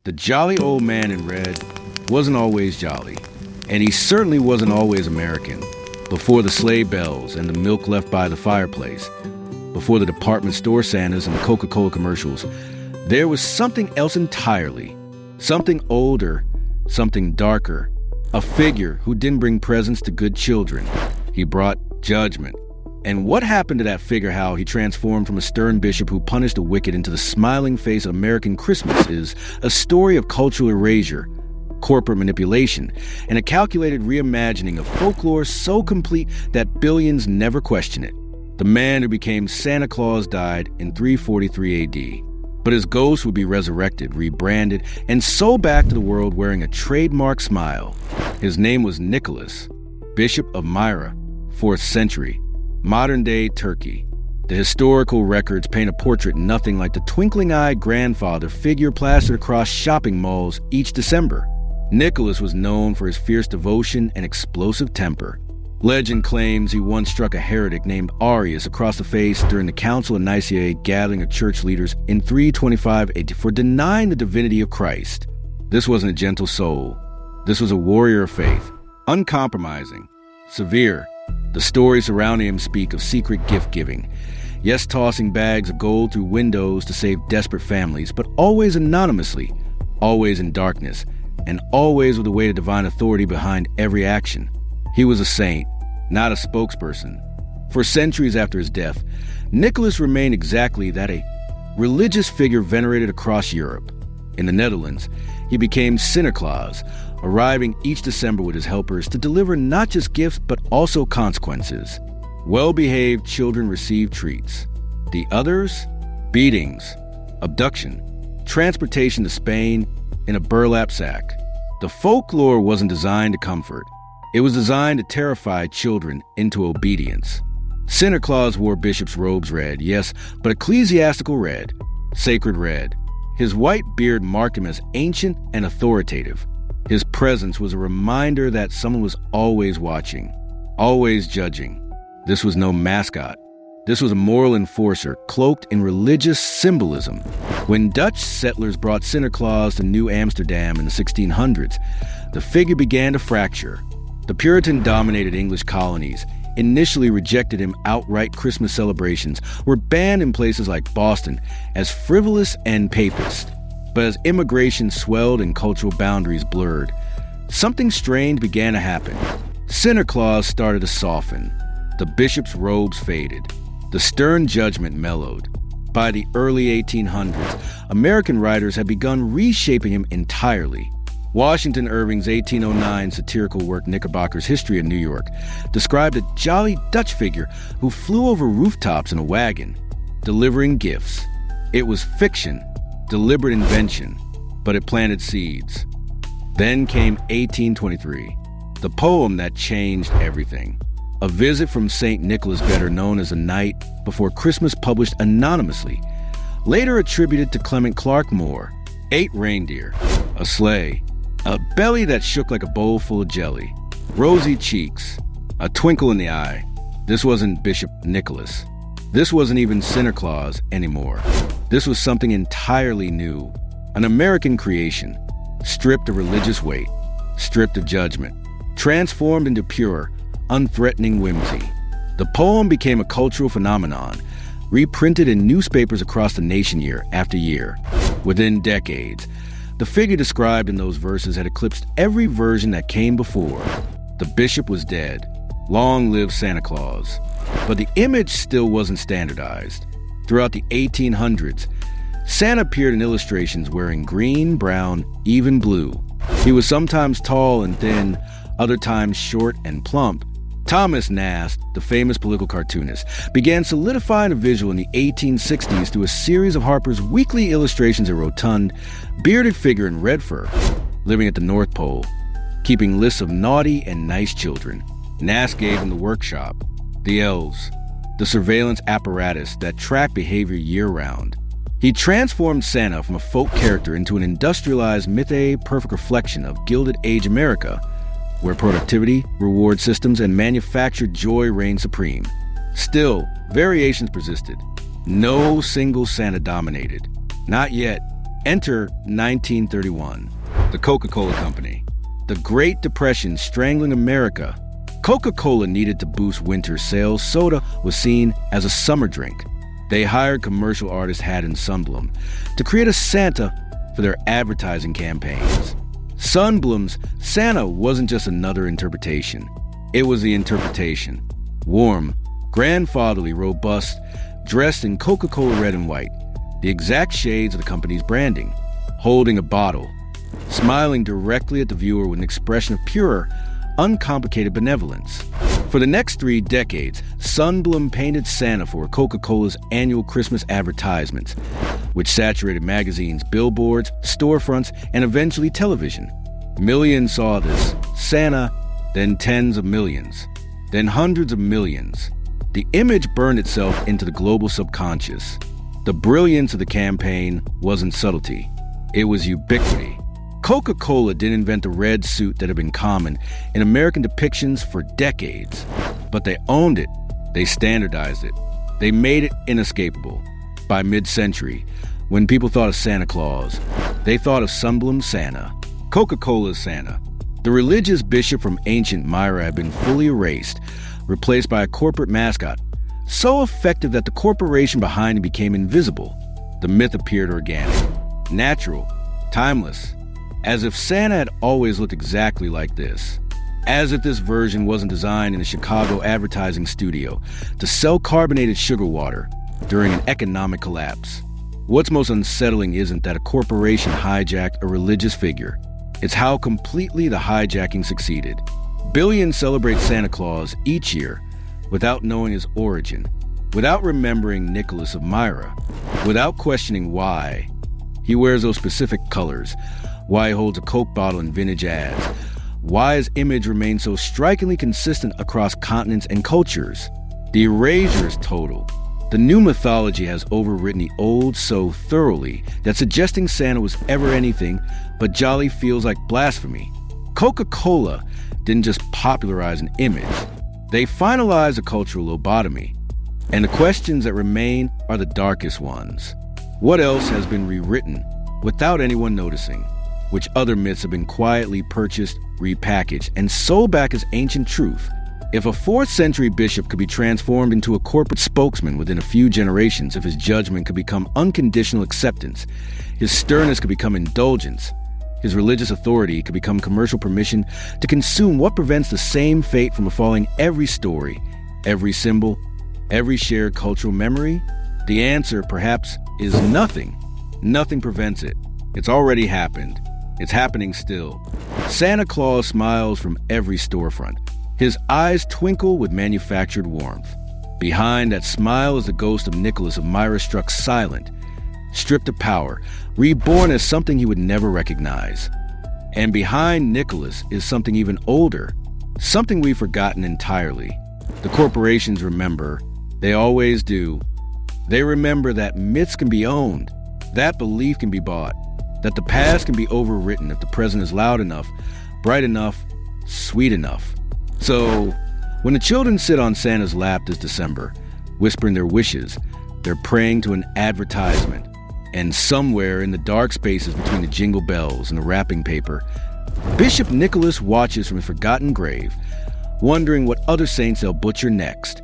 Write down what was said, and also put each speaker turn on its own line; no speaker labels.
The jolly old man in red wasn't always jolly, and he certainly wasn't always American. Before the sleigh bells and the milk left by the fireplace, before the department store Santas and the Coca-Cola commercials, there was something else entirely. Something older, something darker. A figure who didn't bring presents to good children. He brought judgment. And what happened to that figure, how he transformed from a stern bishop who punished the wicked into the smiling face of American Christmas, is a story of cultural erasure, corporate manipulation, and a calculated reimagining of folklore so complete that billions never question it. The man who became Santa Claus died in 343 AD, but his ghost would be resurrected, rebranded, and sold back to the world wearing a trademark smile. His name was Nicholas, Bishop of Myra, 4th century, modern-day Turkey. The historical records paint a portrait nothing like the twinkling-eyed grandfather figure plastered across shopping malls each December. Nicholas was known for his fierce devotion and explosive temper. Legend claims he once struck a heretic named Arius across the face during the Council of Nicaea gathering of church leaders in 325 AD for denying the divinity of Christ. This wasn't a gentle soul. This was a warrior of faith, uncompromising, severe. The stories surrounding him speak of secret gift-giving, yes, tossing bags of gold through windows to save desperate families, but always anonymously, always in darkness, and always with a weight of divine authority behind every action. He was a saint, not a spokesperson. For centuries after his death, Nicholas remained exactly that, a religious figure venerated across Europe. In the Netherlands, he became Sinterklaas, arriving each December with his helpers to deliver not just gifts but also consequences. Well-behaved children received treats. The others? Beatings, abduction, transportation to Spain in a burlap sack. The folklore wasn't designed to comfort. It was designed to terrify children into obedience. Sinterklaas wore bishops' robes red, yes, but ecclesiastical red, sacred red. His white beard marked him as ancient and authoritative. His presence was a reminder that someone was always watching, always judging. This was no mascot. This was a moral enforcer cloaked in religious symbolism. When Dutch settlers brought Sinterklaas to New Amsterdam in the 1600s, the figure began to fracture. The Puritan-dominated English colonies initially rejected him outright. Christmas celebrations were banned in places like Boston as frivolous and papist. But as immigration swelled and cultural boundaries blurred, something strange began to happen. Sinterklaas started to soften. The bishop's robes faded. The stern judgment mellowed. By the early 1800s, American writers had begun reshaping him entirely. Washington Irving's 1809 satirical work Knickerbocker's History of New York described a jolly Dutch figure who flew over rooftops in a wagon, delivering gifts. It was fiction, deliberate invention, but it planted seeds. Then came 1823, the poem that changed everything. A visit from St. Nicholas, better known as A Night Before Christmas, published anonymously, later attributed to Clement Clark Moore. 8 reindeer, a sleigh, a belly that shook like a bowl full of jelly, rosy cheeks, a twinkle in the eye. This wasn't Bishop Nicholas. This wasn't even Sinterklaas anymore. This was something entirely new, an American creation, stripped of religious weight, stripped of judgment, transformed into pure, unthreatening whimsy. The poem became a cultural phenomenon, reprinted in newspapers across the nation year after year. Within decades, the figure described in those verses had eclipsed every version that came before. The bishop was dead. Long live Santa Claus. But the image still wasn't standardized. Throughout the 1800s, Santa appeared in illustrations wearing green, brown, even blue. He was sometimes tall and thin, other times short and plump. Thomas Nast, the famous political cartoonist, began solidifying a visual in the 1860s through a series of Harper's Weekly illustrations of a rotund, bearded figure in red fur, living at the North Pole, keeping lists of naughty and nice children. Nast gave him the workshop, the elves, the surveillance apparatus that tracked behavior year-round. He transformed Santa from a folk character into an industrialized mythe, perfect reflection of Gilded Age America, where productivity, reward systems, and manufactured joy reigned supreme. Still, variations persisted. No single Santa dominated. Not yet. Enter 1931, the Coca-Cola Company. The Great Depression strangling America. Coca-Cola needed to boost winter sales. Soda was seen as a summer drink. They hired commercial artist Haddon Sundblom to create a Santa for their advertising campaigns. Sundblom's Santa wasn't just another interpretation. It was the interpretation. Warm, grandfatherly, robust, dressed in Coca-Cola red and white, the exact shades of the company's branding, holding a bottle, smiling directly at the viewer with an expression of pure, uncomplicated benevolence. For the next 3 decades, Sundblom painted Santa for Coca-Cola's annual Christmas advertisements, which saturated magazines, billboards, storefronts, and eventually television. Millions saw this Santa, then tens of millions, then hundreds of millions. The image burned itself into the global subconscious. The brilliance of the campaign wasn't subtlety. It was ubiquity. Coca-Cola didn't invent the red suit that had been common in American depictions for decades, but they owned it. They standardized it. They made it inescapable. By mid-century, when people thought of Santa Claus, they thought of Sundblom's Santa, Coca-Cola's Santa. The religious bishop from ancient Myra had been fully erased, replaced by a corporate mascot, so effective that the corporation behind it became invisible. The myth appeared organic, natural, timeless, as if Santa had always looked exactly like this. As if this version wasn't designed in a Chicago advertising studio to sell carbonated sugar water during an economic collapse. What's most unsettling isn't that a corporation hijacked a religious figure. It's how completely the hijacking succeeded. Billions celebrate Santa Claus each year without knowing his origin, without remembering Nicholas of Myra, without questioning why he wears those specific colors, why he holds a Coke bottle in vintage ads, why his image remains so strikingly consistent across continents and cultures. The erasure is total. The new mythology has overwritten the old so thoroughly that suggesting Santa was ever anything but jolly feels like blasphemy. Coca-Cola didn't just popularize an image, they finalized a cultural lobotomy. And the questions that remain are the darkest ones. What else has been rewritten without anyone noticing? Which other myths have been quietly purchased, repackaged, and sold back as ancient truth? If a 4th century bishop could be transformed into a corporate spokesman within a few generations, if his judgment could become unconditional acceptance, his sternness could become indulgence, his religious authority could become commercial permission to consume, what prevents the same fate from befalling every story, every symbol, every shared cultural memory? The answer, perhaps, is nothing. Nothing prevents it. It's already happened. It's happening still. Santa Claus smiles from every storefront. His eyes twinkle with manufactured warmth. Behind that smile is the ghost of Nicholas of Myra, struck silent, stripped of power, reborn as something he would never recognize. And behind Nicholas is something even older, something we've forgotten entirely. The corporations remember. They always do. They remember that myths can be owned, that belief can be bought, that the past can be overwritten if the present is loud enough, bright enough, sweet enough. So, when the children sit on Santa's lap this December, whispering their wishes, they're praying to an advertisement. And somewhere in the dark spaces between the jingle bells and the wrapping paper, Bishop Nicholas watches from his forgotten grave, wondering what other saints they'll butcher next.